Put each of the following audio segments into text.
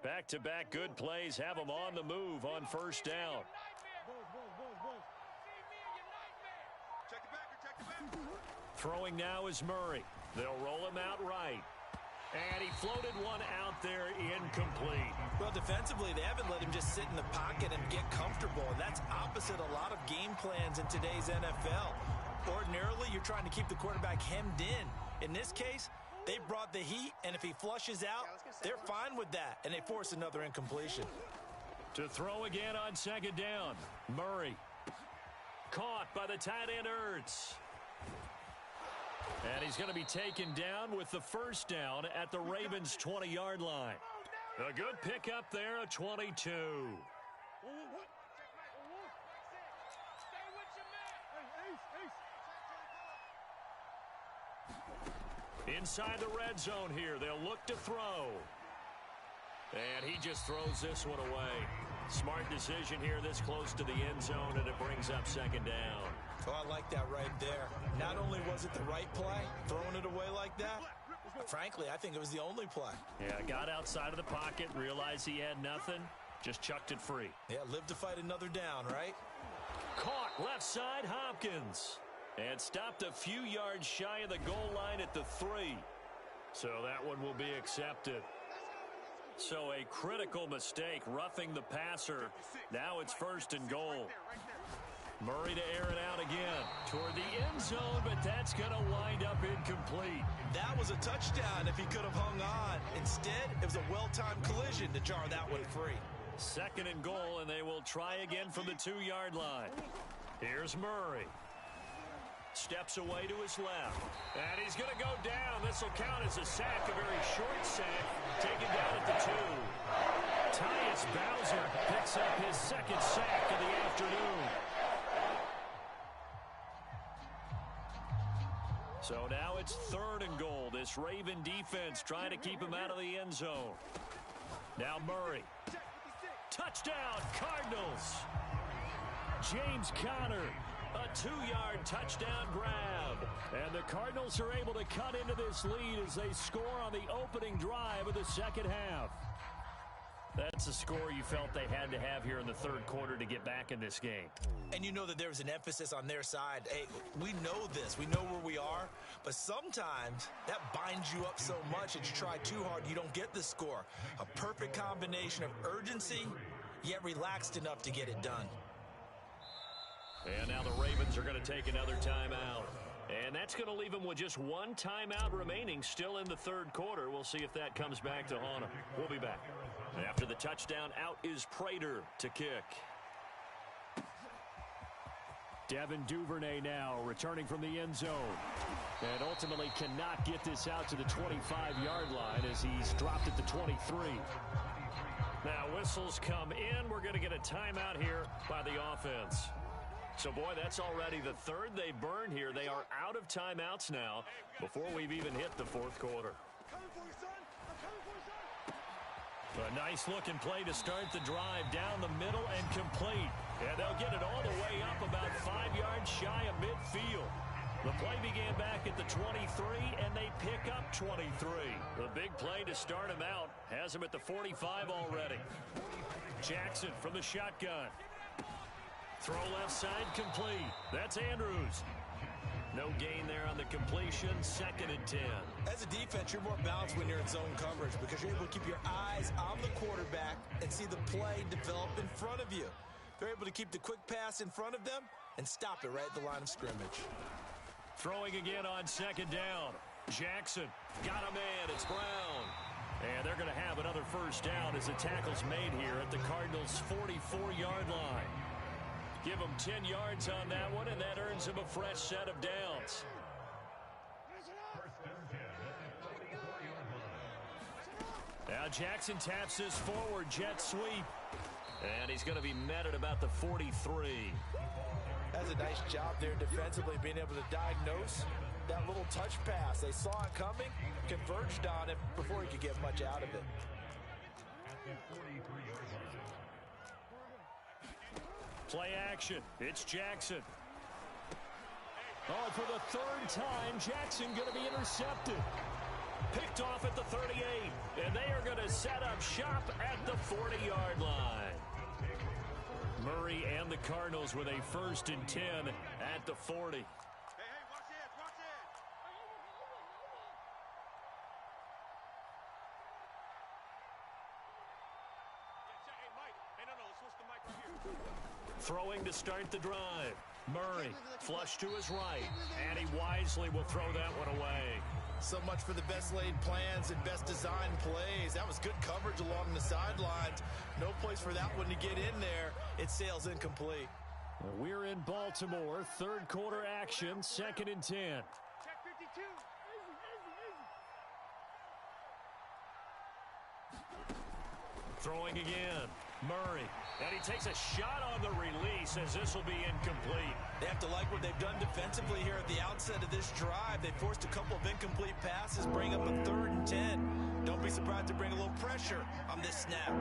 Back-to-back good plays have them on the move on first down. Throwing now is Murray. They'll roll him out right. And he floated one out there incomplete. Well, defensively, they haven't let him just sit in the pocket and get comfortable. And that's opposite a lot of game plans in today's NFL. Ordinarily, you're trying to keep the quarterback hemmed in. In this case, they brought the heat, and if he flushes out, they're fine with that, and they force another incompletion. To throw again on second down, Murray. Caught by the tight end Ertz. And he's going to be taken down with the first down at the Ravens' 20-yard line. A good pickup there, a 22. Inside the red zone here, they'll look to throw. And he just throws this one away. Smart decision here this close to the end zone, and it brings up second down. Oh, I like that right there. Not only was it the right play, throwing it away like that, frankly, I think it was the only play. Yeah, got outside of the pocket, realized he had nothing, just chucked it free. Yeah, live to fight another down, right? Caught left side, Hopkins. And stopped a few yards shy of the goal line at the 3. So that one will be accepted. So a critical mistake, roughing the passer. Now it's first and goal. Murray to air it out again toward the end zone, but that's going to wind up incomplete. That was a touchdown if he could have hung on. Instead, it was a well-timed collision to jar that one free. Second and goal, and they will try again from the 2-yard line. Here's Murray. Steps away to his left. And he's going to go down. This will count as a sack, a very short sack, taken down at the 2. Tyus Bowser picks up his second sack of the afternoon. So now it's third and goal. This Raven defense trying to keep him out of the end zone. Now Murray. Touchdown, Cardinals. James Conner. A 2-yard touchdown grab. And the Cardinals are able to cut into this lead as they score on the opening drive of the second half. That's a score you felt they had to have here in the third quarter to get back in this game. And you know that there was an emphasis on their side. Hey, we know this. We know where we are. But sometimes that binds you up so much that you try too hard, you don't get the score. A perfect combination of urgency, yet relaxed enough to get it done. And now the Ravens are going to take another timeout. And that's going to leave them with just one timeout remaining still in the third quarter. We'll see if that comes back to haunt them. We'll be back. After the touchdown, out is Prater to kick. Devin Duvernay now returning from the end zone. And ultimately cannot get this out to the 25-yard line as he's dropped at the 23. Now whistles come in. We're going to get a timeout here by the offense. So, boy, that's already the third they burned here. They are out of timeouts now before we've even hit the fourth quarter. A nice-looking play to start the drive down the middle and complete. And they'll get it all the way up about 5 yards shy of midfield. The play began back at the 23, and they pick up 23. The big play to start him out has him at the 45 already. Jackson from the shotgun. Throw left side complete. That's Andrews. No gain there on the completion. Second and 10. As a defense, you're more balanced when you're in zone coverage because you're able to keep your eyes on the quarterback and see the play develop in front of you. They're able to keep the quick pass in front of them and stop it right at the line of scrimmage. Throwing again on second down. Jackson got a man. It's Brown. And they're going to have another first down as the tackle's made here at the Cardinals' 44-yard line. Give him 10 yards on that one, and that earns him a fresh set of downs. Now Jackson taps this forward jet sweep. And he's going to be met at about the 43. That's a nice job there defensively, being able to diagnose that little touch pass. They saw it coming, converged on it before he could get much out of it. Play action. It's Jackson. Oh, for the third time, Jackson going to be intercepted. Picked off at the 38. And they are going to set up shop at the 40-yard line. Murray and the Cardinals with a 1st and 10 at the 40. Throwing to start the drive. Murray, flush to his right, and he wisely will throw that one away. So much for the best laid plans and best designed plays. That was good coverage along the sidelines. No place for that one to get in there. It sails incomplete. We're in Baltimore, 3rd quarter action, 2nd and 10. Check 52. Throwing again. Murray. And he takes a shot on the release as this will be incomplete. They have to like what they've done defensively here at the outset of this drive. They forced a couple of incomplete passes, bring up a 3rd and 10. Don't be surprised to bring a little pressure on this snap.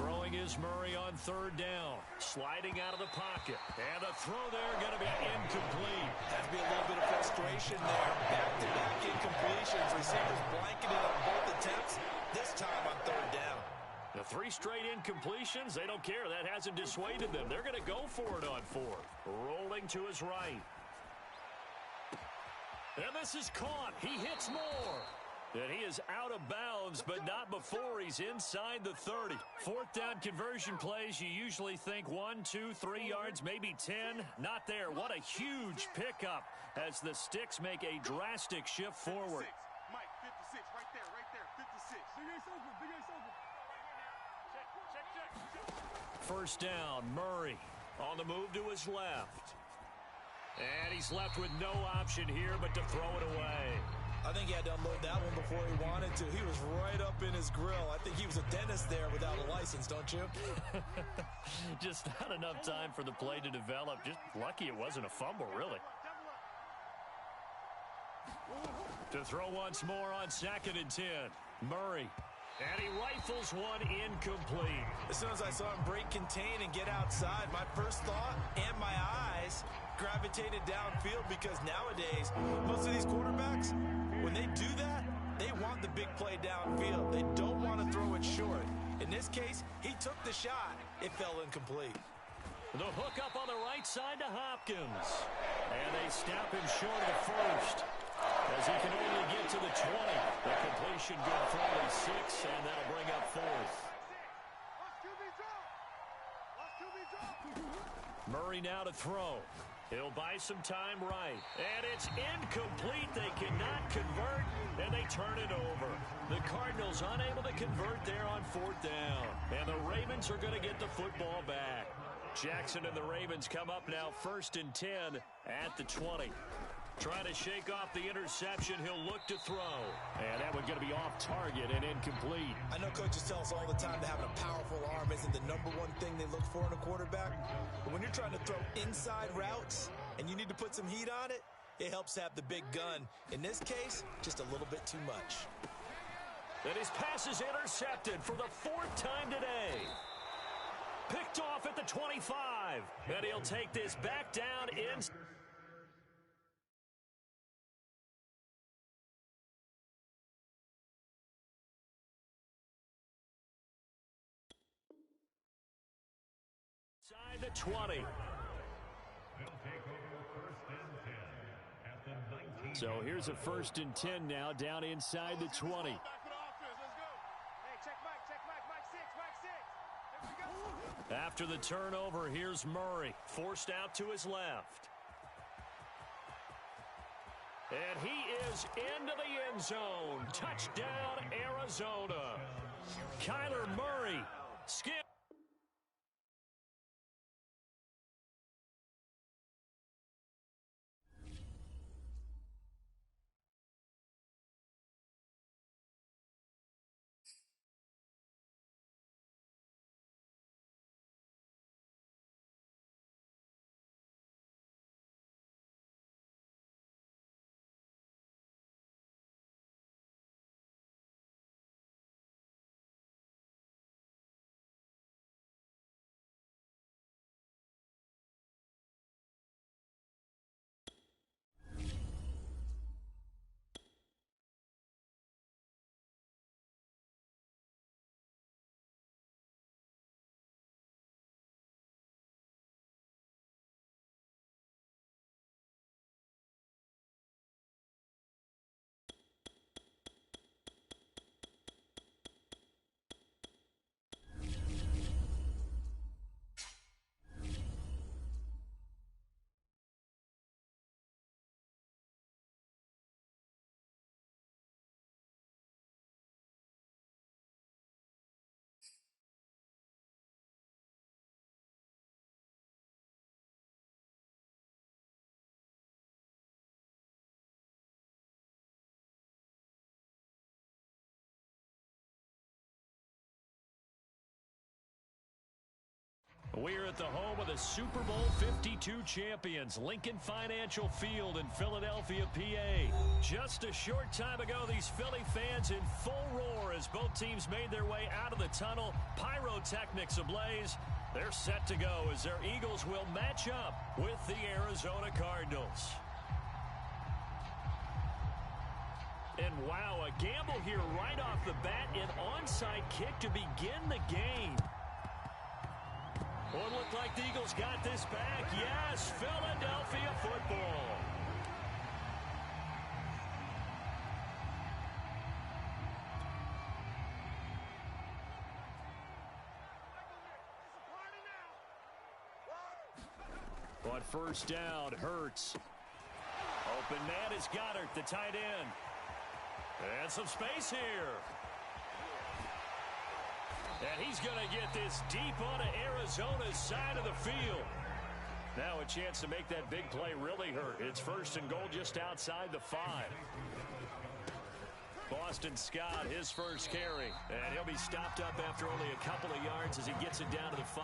Throwing is Murray on 3rd down. Sliding out of the pocket. And the throw there going to be incomplete. Has to be a little bit of frustration there. Back-to-back incompletions. Receivers blanketed on both attempts. This time on 3rd down. The 3 straight incompletions, they don't care. That hasn't dissuaded them. They're going to go for it on 4th. Rolling to his right. And this is caught. He hits more. And he is out of bounds, but not before he's inside the 30. 4th down conversion plays, you usually think 1, 2, 3 yards, maybe 10. Not there. What a huge pickup as the Sticks make a drastic shift forward. 56. Mike, 56, right there, 56. Big Ace open, Big Ace open. Check. 1st down, Murray on the move to his left. And he's left with no option here but to throw it away. I think he had to unload that one before he wanted to. He was right up in his grill. I think he was a dentist there without a license, don't you? Just not enough time for the play to develop. Just lucky it wasn't a fumble, really. To throw once more on 2nd and 10. Murray. And he rifles one incomplete. As soon as I saw him break contain and get outside, my first thought and my eyes gravitated downfield because nowadays, most of these quarterbacks, when they do that, they want the big play downfield. They don't want to throw it short. In this case, he took the shot. It fell incomplete. The hook up on the right side to Hopkins. And they stop him short of the 1st. As he can only get to the 20. The completion good for only 6, and that'll bring up 4th. Murray now to throw. He'll buy some time right. And it's incomplete. They cannot convert, and they turn it over. The Cardinals unable to convert there on 4th down. And the Ravens are going to get the football back. Jackson and the Ravens come up now 1st and 10 at the 20. Trying to shake off the interception. He'll look to throw. And that one's going to be off target and incomplete. I know coaches tell us all the time that having a powerful arm isn't the #1 thing they look for in a quarterback. But when you're trying to throw inside routes and you need to put some heat on it, it helps to have the big gun. In this case, just a little bit too much. And his pass is intercepted for the 4th time today. Picked off at the 25. And he'll take this back down in... Inside the 20. So here's a 1st and 10 now down inside the 20. After the turnover, here's Murray. Forced out to his left. And he is into the end zone. Touchdown, Arizona. Kyler Murray. Skip. We're at the home of the Super Bowl 52 champions, Lincoln Financial Field in Philadelphia, PA. Just a short time ago, these Philly fans in full roar as both teams made their way out of the tunnel. Pyrotechnics ablaze. They're set to go as their Eagles will match up with the Arizona Cardinals. And wow, a gamble here right off the bat, an onside kick to begin the game. Well, it looked like the Eagles got this back. Yes, Philadelphia football. On first down, Hurts. Open man is Goddard, the tight end. And some space here. And he's going to get this deep onto Arizona's side of the field. Now a chance to make that big play really hurt. It's first and goal just outside the 5. Boston Scott, his first carry. And he'll be stopped up after only a couple of yards as he gets it down to the 5.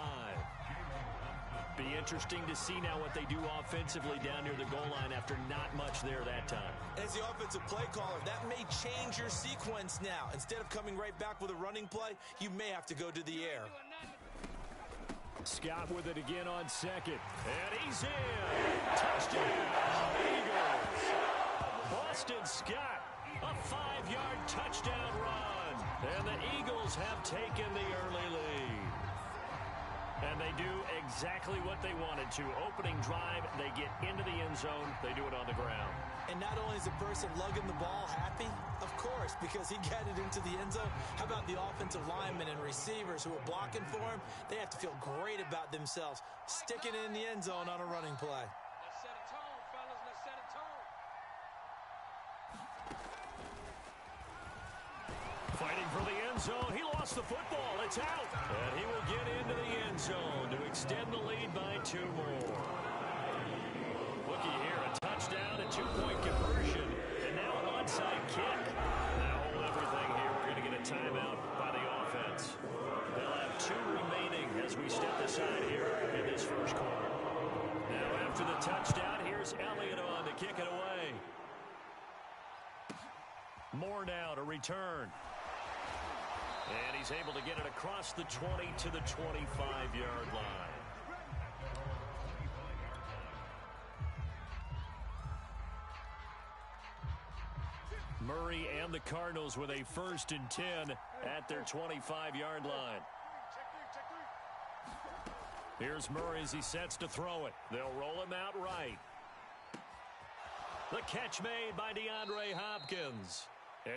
Be interesting to see now what they do offensively down near the goal line after not much there that time. As the offensive play caller, that may change your sequence now. Instead of coming right back with a running play, you may have to go to the air. Scott with it again on second. And he's in. Touchdown, Eagles. Boston Scott, a 5-yard touchdown run. And the Eagles have taken the early lead. And they do exactly what they wanted to. Opening drive, they get into the end zone. They do it on the ground. And not only is the person lugging the ball happy, of course, because he got it into the end zone. How about the offensive linemen and receivers who are blocking for him? They have to feel great about themselves, sticking it in the end zone on a running play. Let's set a tone, fellas. Let's set a tone. Fighting for the end zone. He lost the football. It's out. And he will get into the end zone to extend the lead by 2 more. Looky here, a touchdown, a 2-point conversion, and now an onside kick. Now hold everything here. We're going to get a timeout by the offense. They'll have 2 remaining as we step aside here in this first quarter. Now after the touchdown, here's Elliott on to kick it away. Moore now to return. And he's able to get it across the 20 to the 25-yard line. Murray and the Cardinals with a 1st and 10 at their 25-yard line. Here's Murray as he sets to throw it. They'll roll him out right. The catch made by DeAndre Hopkins.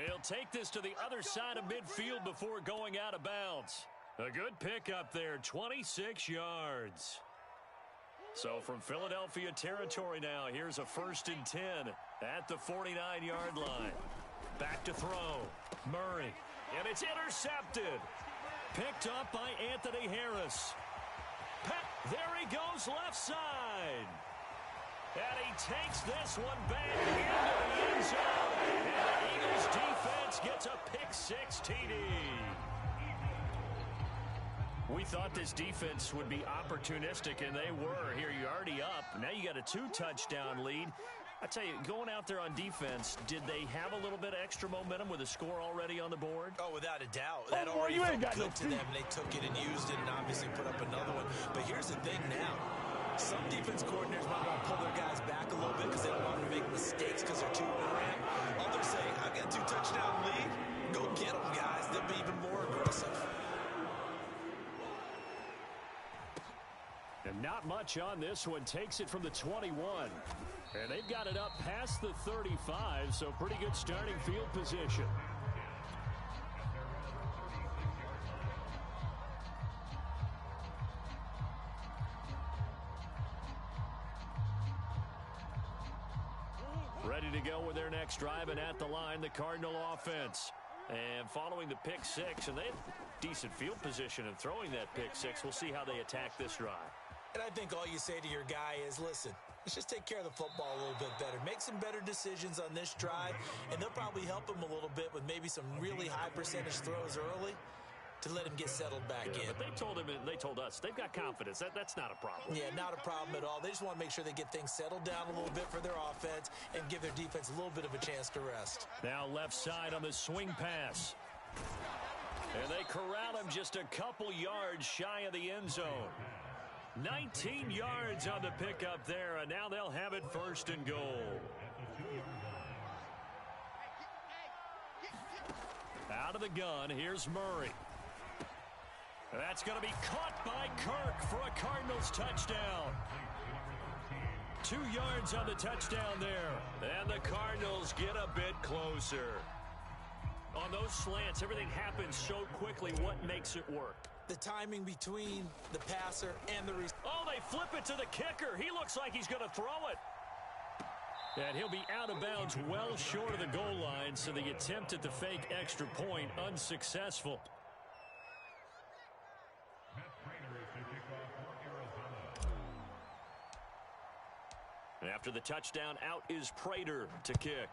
He'll take this to the other side of midfield before going out of bounds. A good pickup there, 26 yards. So from Philadelphia territory now, here's a 1st and 10 at the 49-yard line. Back to throw. Murray. And it's intercepted. Picked up by Anthony Harris. There he goes left side. And he takes this one back into the end zone. And the Eagles defense gets a pick-6 TD. We thought this defense would be opportunistic, and they were. Here, you're already up. Now you got a 2-touchdown lead. I tell you, going out there on defense, did they have a little bit of extra momentum with a score already on the board? Oh, without a doubt. That already felt good to them. They took it and used it and obviously put up another one. But here's the thing now. Some defense coordinators might want to pull their guys back a little bit because they don't want them to make mistakes because they're too cramped. Others say, I've got a 2-touchdown lead. Go get them, guys. They'll be even more aggressive. And not much on this one. Takes it from the 21. And they've got it up past the 35, so pretty good starting field position. Ready to go with their next drive, and at the line, the Cardinal offense. And following the pick-6, and they have decent field position in throwing that pick-6. We'll see how they attack this drive. And I think all you say to your guy is, listen, let's just take care of the football a little bit better. Make some better decisions on this drive, and they'll probably help him a little bit with maybe some really high percentage throws early. to let him get settled back in. But they told us they've got confidence. That's not a problem. Yeah, not a problem at all. They just want to make sure they get things settled down a little bit for their offense and give their defense a little bit of a chance to rest. Now left side on the swing pass. And they corral him just a couple yards shy of the end zone. 19 yards on the pickup there, and now they'll have it first and goal. Out of the gun, here's Murray. That's going to be caught by Kirk for a Cardinals touchdown. 2 yards on the touchdown there, and the Cardinals get a bit closer. On those slants, everything happens so quickly. What makes it work? The timing between the passer and the receiver. Oh, they flip it to the kicker. He looks like he's going to throw it. And he'll be out of bounds well short of the goal line, so the attempt at the fake extra point unsuccessful. And after the touchdown, out is Prater to kick.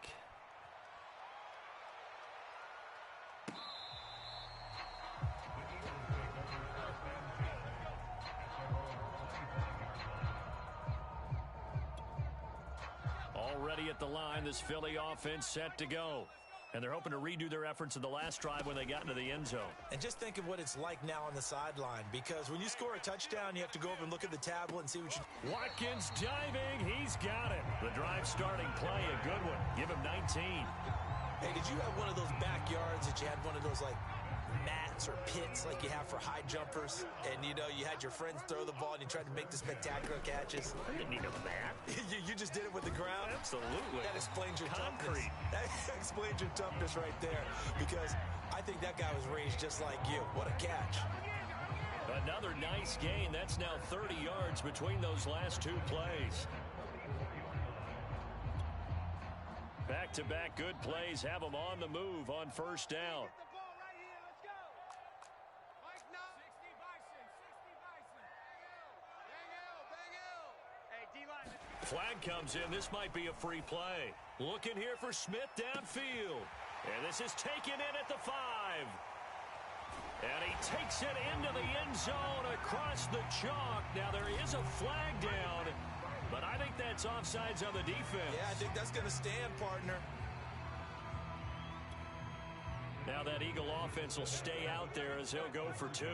Already at the line, this Philly offense set to go. And they're hoping to redo their efforts in the last drive when they got into the end zone. And just think of what it's like now on the sideline, because when you score a touchdown, you have to go over and look at the tablet and see what you... Watkins diving. He's got it. The drive starting play, a good one. Give him 19. Hey, did you have one of those backyards that you had one of those, like, mats or pits like you have for high jumpers, and you know you had your friends throw the ball and you tried to make the spectacular catches? I didn't need a mat. you just did it with the ground? Absolutely. That explains your Concrete. toughness. That explains your toughness right there, because I think that guy was raised just like you. What a catch. Another nice gain. That's now 30 yards between those last two plays. Back-to-back good plays have them on the move on first down. Flag comes in. This might be a free play. Looking here for Smith downfield. And this is taken in at the 5. And he takes it into the end zone across the chalk. Now there is a flag down, but I think that's offsides on the defense. Yeah, I think that's going to stand, partner. Now that Eagle offense will stay out there as he'll go for 2.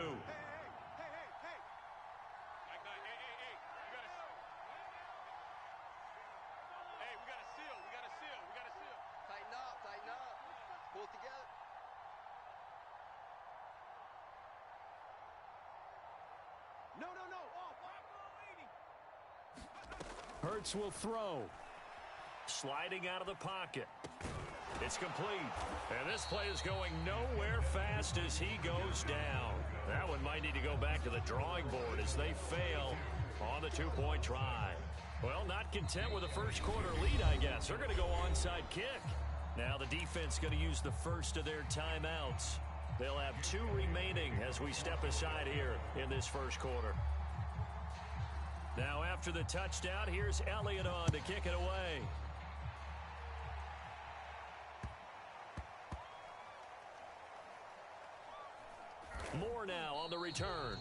Hurts will throw. Sliding out of the pocket. It's complete. And this play is going nowhere fast as he goes down. That one might need to go back to the drawing board as they fail on the 2-point try. Well, not content with a first quarter lead, I guess. They're going to go onside kick. Now the defense going to use the first of their timeouts. They'll have 2 remaining as we step aside here in this first quarter. Now after the touchdown, here's Elliott on to kick it away. Moore now on the return.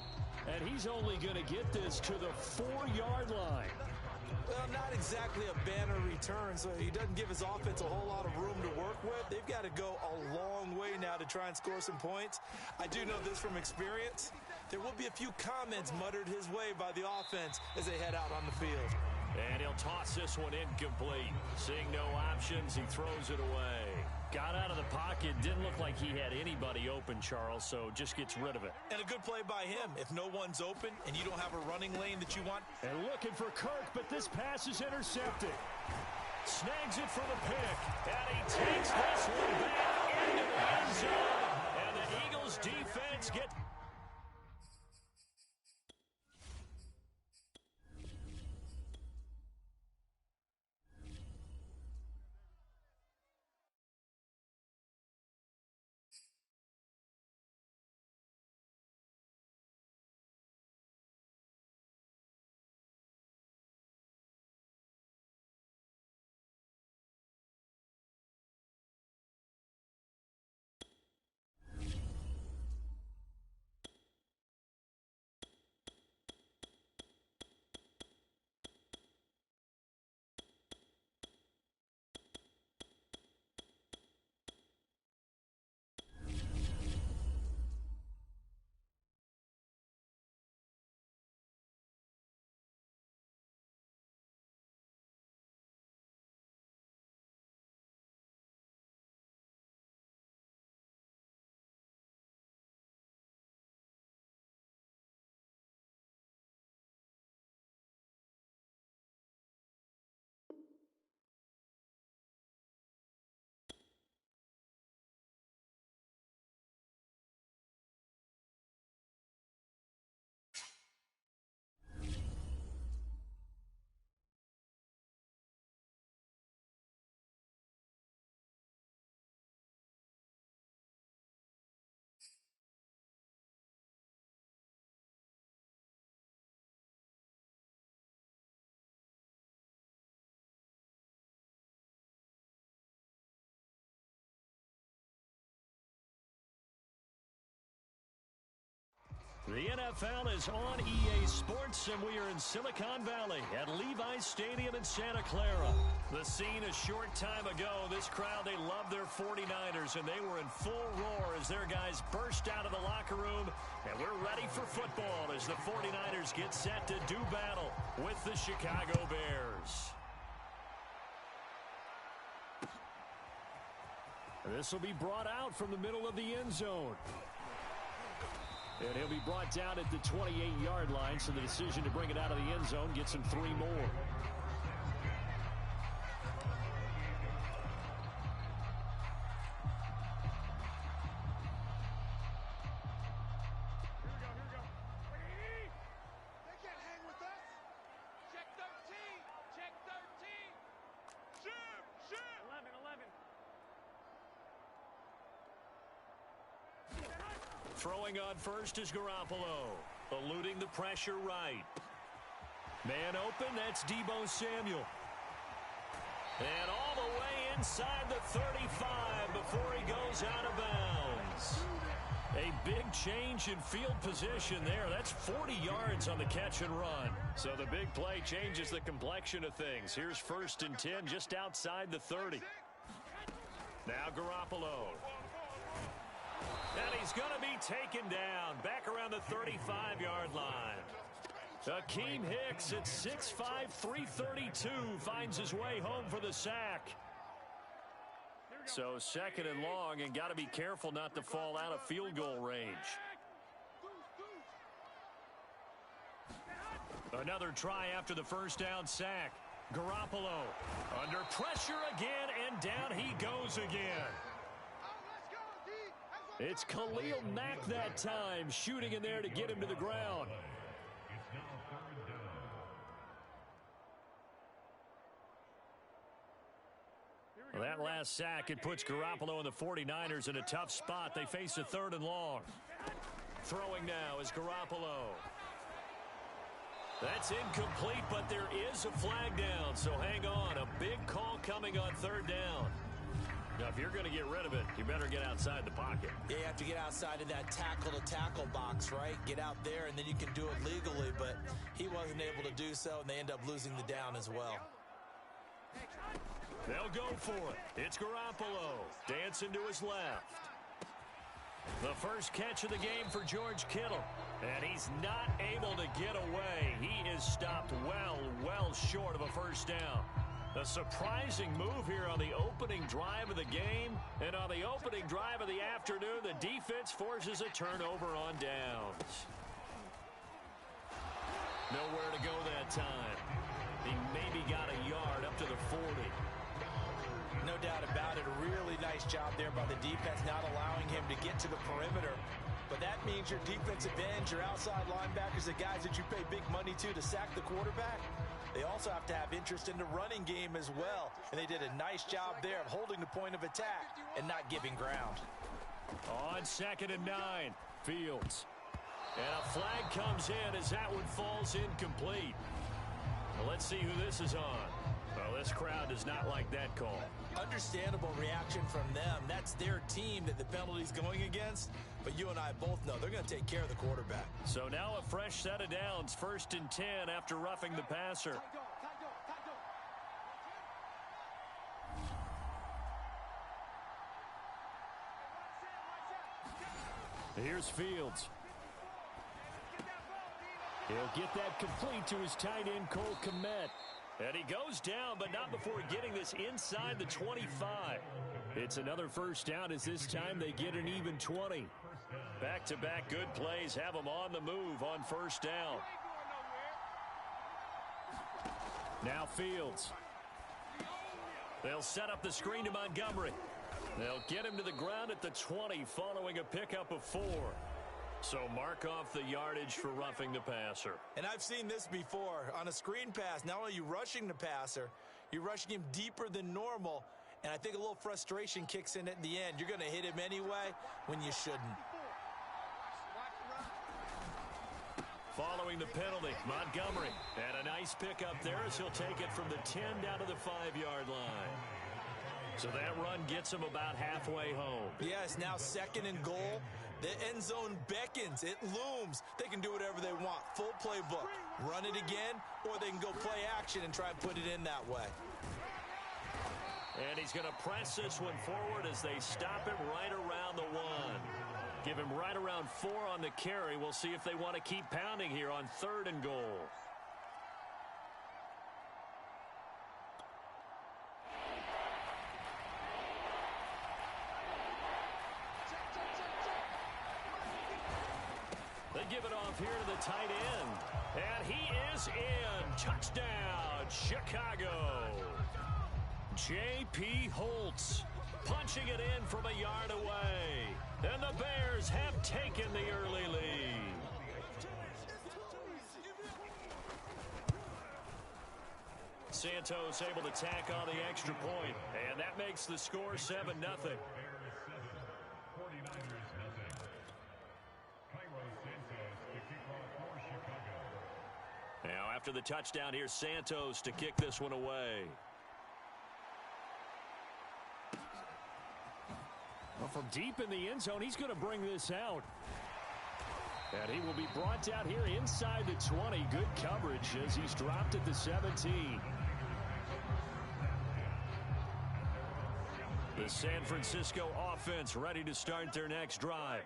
And he's only going to get this to the 4-yard line. Well, not exactly a banner return, so he doesn't give his offense a whole lot of room to work with. They've got to go a long way now to try and score some points. I do know this from experience. There will be a few comments muttered his way by the offense as they head out on the field. And he'll toss this one incomplete. Seeing no options, he throws it away. Got out of the pocket, didn't look like he had anybody open, Charles, so just gets rid of it. And a good play by him. If no one's open and you don't have a running lane that you want. And looking for Kirk, but this pass is intercepted. Snags it for the pick, and he takes this one back into the end zone. And the Eagles defense get... The NFL is on EA Sports, and we are in Silicon Valley at Levi's Stadium in Santa Clara. The scene a short time ago, this crowd, they love their 49ers, and they were in full roar as their guys burst out of the locker room. And we're ready for football as the 49ers get set to do battle with the Chicago Bears. This will be brought out from the middle of the end zone. And he'll be brought down at the 28-yard line, so the decision to bring it out of the end zone gets him 3 more. Throwing on first is Garoppolo, eluding the pressure right. Man open, that's Deebo Samuel. And all the way inside the 35 before he goes out of bounds. A big change in field position there. That's 40 yards on the catch and run. So the big play changes the complexion of things. Here's 1st and 10 just outside the 30. Now Garoppolo. And he's going to be taken down back around the 35-yard line. Akeem Hicks at 6'5", 332 finds his way home for the sack. So 2nd and long, and got to be careful not to fall out of field goal range. Another try after the first down sack. Garoppolo under pressure again, and down he goes again. It's Khalil Mack that time, shooting in there to get him to the ground. Well, that last sack, it puts Garoppolo and the 49ers in a tough spot. They face a 3rd and long. Throwing now is Garoppolo. That's incomplete, but there is a flag down, so hang on. A big call coming on 3rd down. Now, if you're going to get rid of it, you better get outside the pocket. Yeah, you have to get outside of that tackle-to-tackle box, right? Get out there, and then you can do it legally, but he wasn't able to do so, and they end up losing the down as well. They'll go for it. It's Garoppolo dancing to his left. The first catch of the game for George Kittle, and he's not able to get away. He is stopped well short of a first down. A surprising move here on the opening drive of the game. And on the opening drive of the afternoon, the defense forces a turnover on downs. Nowhere to go that time. He maybe got a yard up to the 40. No doubt about it. A really nice job there by the defense, not allowing him to get to the perimeter. But that means your defensive ends, your outside linebackers, the guys that you pay big money to sack the quarterback, they also have to have interest in the running game as well. And they did a nice job there of holding the point of attack and not giving ground. On 2nd and 9, Fields. And a flag comes in as that one falls incomplete. Well, let's see who this is on. Well, this crowd does not like that call. Understandable reaction from them. That's their team that the penalty's going against. But you and I both know they're going to take care of the quarterback. So now a fresh set of downs, 1st and 10 after roughing the passer. Here's Fields. He'll get that complete to his tight end, Cole Kmet. And he goes down, but not before getting this inside the 25. It's another first down as this time they get an even 20. Back-to-back good plays have them on the move on 1st down. Now Fields. They'll set up the screen to Montgomery. They'll get him to the ground at the 20 following a pickup of 4. So mark off the yardage for roughing the passer. And I've seen this before. On a screen pass, not only are you rushing the passer, you're rushing him deeper than normal. And I think a little frustration kicks in at the end. You're going to hit him anyway when you shouldn't. Following the penalty, Montgomery. And a nice pickup there as he'll take it from the 10 down to the 5-yard line. So that run gets him about halfway home. Yeah, it's now 2nd and goal. The end zone beckons. It looms. They can do whatever they want. Full playbook. Run it again, or they can go play action and try and put it in that way. And he's going to press this one forward as they stop him right around the 1. Give him right around 4 on the carry. We'll see if they want to keep pounding here on 3rd and goal. They give it off here to the tight end. And he is in. Touchdown, Chicago. J.P. Holtz punching it in from a yard away. And the Bears have taken the early lead. Santos able to tack on the extra point. And that makes the score 7-0. Now after the touchdown, here's Santos to kick this one away. Well, from deep in the end zone, he's going to bring this out. And he will be brought down here inside the 20. Good coverage as he's dropped at the 17. The San Francisco offense ready to start their next drive.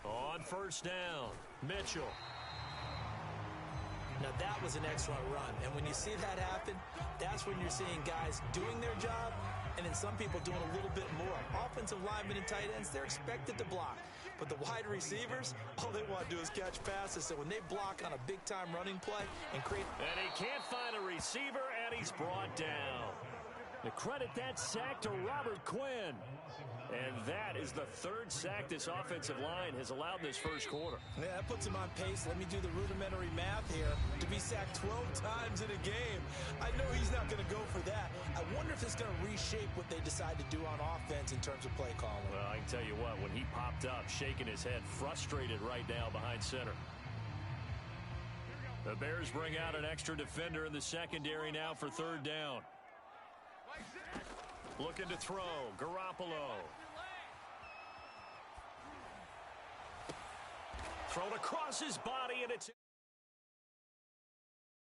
On 1st down, Mitchell. Now that was an excellent run, and when you see that happen, that's when you're seeing guys doing their job and then some people doing a little bit more. Offensive linemen and tight ends, they're expected to block. But the wide receivers, all they want to do is catch passes. So when they block on a big-time running play and create... And he can't find a receiver, and he's brought down. To credit that sack to Robert Quinn. And that is the 3rd sack this offensive line has allowed in this first quarter. Yeah, that puts him on pace. Let me do the rudimentary math here. To be sacked 12 times in a game, I know he's not going to go for that. I wonder if it's going to reshape what they decide to do on offense in terms of play calling. Well, I can tell you what, when he popped up, shaking his head, frustrated right now behind center. The Bears bring out an extra defender in the secondary now for 3rd down. Looking to throw, Garoppolo. Thrown across his body, and it's...